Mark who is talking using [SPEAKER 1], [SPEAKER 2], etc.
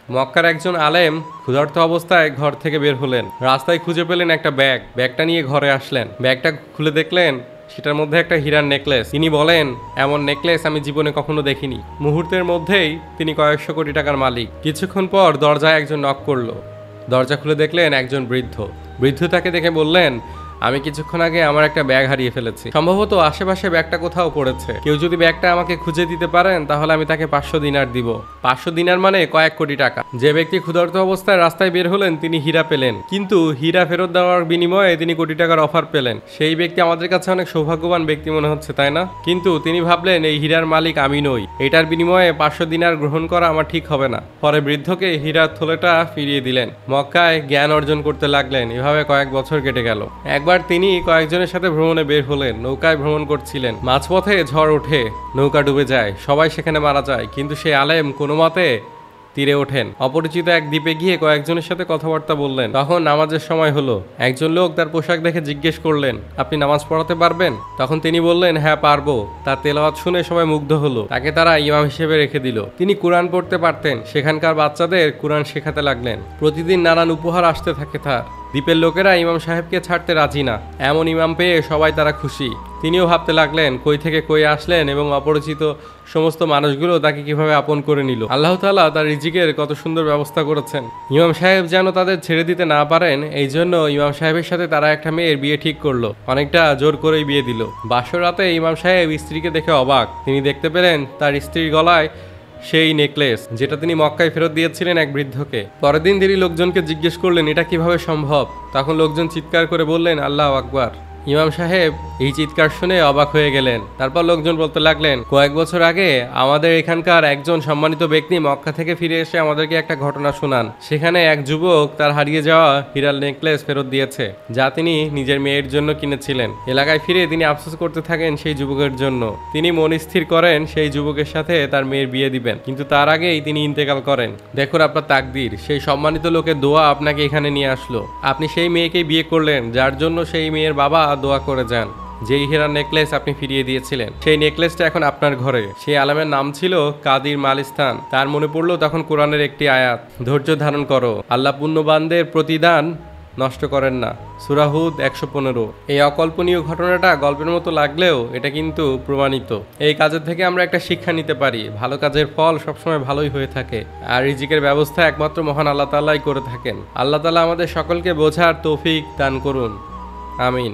[SPEAKER 1] মক্কার একজন আলেম ক্ষুধার্ত অবস্থায় ঘর থেকে বের হলেন। রাস্তায় খুঁজে পেলেন একটা ব্যাগটা নিয়ে ঘরে আসলেন। ব্যাগটা খুলে দেখলেন সেটার মধ্যে একটা হীরার নেকলেস। তিনি বলেন, এমন নেকলেস আমি জীবনে কখনো দেখিনি। মুহূর্তের মধ্যেই তিনি কয়েকশো কোটি টাকার মালিক। কিছুক্ষণ পর দরজায় একজন নক করলো। দরজা খুলে দেখলেন একজন বৃদ্ধ তাকে দেখে বললেন, আমি কিছুক্ষণ আগে আমার একটা ব্যাগ হারিয়ে ফেলেছি। সম্ভবত আশেপাশে ব্যাগটা কোথাও পড়েছে। কেউ যদি ব্যাগটা আমাকে খুঁজে দিতে পারেন তাহলে আমি তাকে 500 দিনার দিব। 500 দিনার মানে কয়েক কোটি টাকা। যে ব্যক্তি ক্ষুধার্ত অবস্থায় রাস্তায় বের হলেন তিনি হীরা পেলেন, কিন্তু হীরা ফেরত দেওয়ার বিনিময়ে তিনি কোটি টাকার অফার পেলেন। সেই ব্যক্তি আমাদের কাছে অনেক সৌভাগ্যবান ব্যক্তি মনে হচ্ছে, তাই না? কিন্তু তিনি ভাবলেন এই হীরার মালিক আমি নই। এটার বিনিময়ে 500 দিনার গ্রহণ করা আমার ঠিক হবে না। পরে বৃদ্ধকে হীরার থলেটা ফিরিয়ে দিলেন। মক্কায় জ্ঞান অর্জন করতে লাগলেন। এভাবে কয়েক বছর কেটে গেল। একবার তিনি কয়েকজনের সাথে ভ্রমণে বের হলেন। নৌকায় ভ্রমণ করছিলেন। মাঝপথে ঝড় ওঠে, নৌকা ডুবে যায়, সবাই সেখানে মারা যায়। কিন্তু সেই আলেম কোনো মতে তীরে ওঠেন। অপরিচিত এক দ্বীপে গিয়ে কয়েকজনের সাথে কথাবার্তা বললেন। তখন নামাজের সময় হলো। একজন লোক তার পোশাক দেখে জিজ্ঞেস করলেন, আপনি নামাজ পড়াতে পারবেন? তখন তিনি বললেন, হ্যাঁ পারবো। তার তেলাওয়াত শুনে সবাই মুগ্ধ হলো। তাকে তারা ইমাম হিসেবে রেখে দিল। তিনি কুরআন পড়তে পারতেন। সেখানকার বাচ্চাদের কুরআন শেখাতে লাগলেন। প্রতিদিন নানান উপহার আসতে থাকে তার। দ্বীপের লোকেরা ইমাম সাহেবকে ছাড়তে রাজি না। এমন ইমাম পেয়ে সবাই তারা খুশি। তিনিও ভাবতে লাগলেন কই থেকে কই আসলেন এবং অপরিচিত সমস্ত মানুষগুলো তাকে কিভাবে আপন করে নিল। আল্লাহ তাআলা তার রিজিকের কত সুন্দর ব্যবস্থা করেছেন। ইমাম সাহেব যেন তাদের ছেড়ে দিতে না পারেন, এই জন্য ইমাম সাহেবের সাথে তারা একটা মেয়ের বিয়ে ঠিক করলো। অনেকটা জোর করেই বিয়ে দিল। বাসর রাতে ইমাম সাহেব স্ত্রীকে দেখে অবাক। তিনি দেখতে পেলেন তার স্ত্রীর গলায় সেই নেকলেস, যেটা তিনি মক্কায় ফেরত দিয়েছিলেন এক বৃদ্ধকে। পরের দিন তিনি লোকজনকে জিজ্ঞেস করলেন এটা কিভাবে সম্ভব। তখন লোকজন চিৎকার করে বললেন, আল্লাহু আকবার। ইমাম সাহেব এই চিৎকার শুনে অবাক হয়ে গেলেন। তারপর লোকজন বলতে লাগলেন, কয়েক বছর আগে আমাদের এখানকার একজন সম্মানিত ব্যক্তি মক্কা থেকে ফিরে এসে আমাদেরকে একটা ঘটনা শোনান। সেখানে এক যুবক তার হারিয়ে যাওয়া হীরার নেকলেস ফেরত দিয়েছে, যা তিনি নিজের মেয়ের জন্য কিনেছিলেন। এলাকায় ফিরে তিনি আফসোস করতে থাকেন সেই যুবকের জন্য। তিনি মন স্থির করেন সেই যুবকের সাথে তার মেয়ের বিয়ে দিবেন, কিন্তু তার আগেই তিনি ইন্তেকাল করেন। দেখুন আপনার তাকদীর, সেই সম্মানিত লোকের দোয়া আপনাকে এখানে নিয়ে আসলো। আপনি সেই মেয়েকেই বিয়ে করলেন যার জন্য সেই মেয়ের বাবা দোয়া করে যান। যেই হীরার নেকলেস আপনি ফিরিয়ে দিয়েছিলেন, সেই নেকলেসটা এখন আপনার ঘরে। সেই আলমের নাম ছিল কাদির মালিস্তান। তার মনে পড়লো তখন কোরআনের একটি আয়াত, ধৈর্য ধারণ করো, আল্লাহ পুণ্যবানদের প্রতিদান নষ্ট করেন না। সূরা হুদ 115। এই অকল্পনীয় ঘটনাটা গল্পের মতো লাগলেও এটা কিন্তু প্রমাণিত। এই কাজের থেকে আমরা একটা শিক্ষা নিতে পারি, ভালো কাজের ফল সবসময় ভালোই হয়ে থাকে। আর রিজিকের ব্যবস্থা একমাত্র মহান আল্লাহ তাআলাই করে থাকেন। আল্লাহ তাআলা আমাদের সকলকে বোঝার তৌফিক দান করুন। আমিন।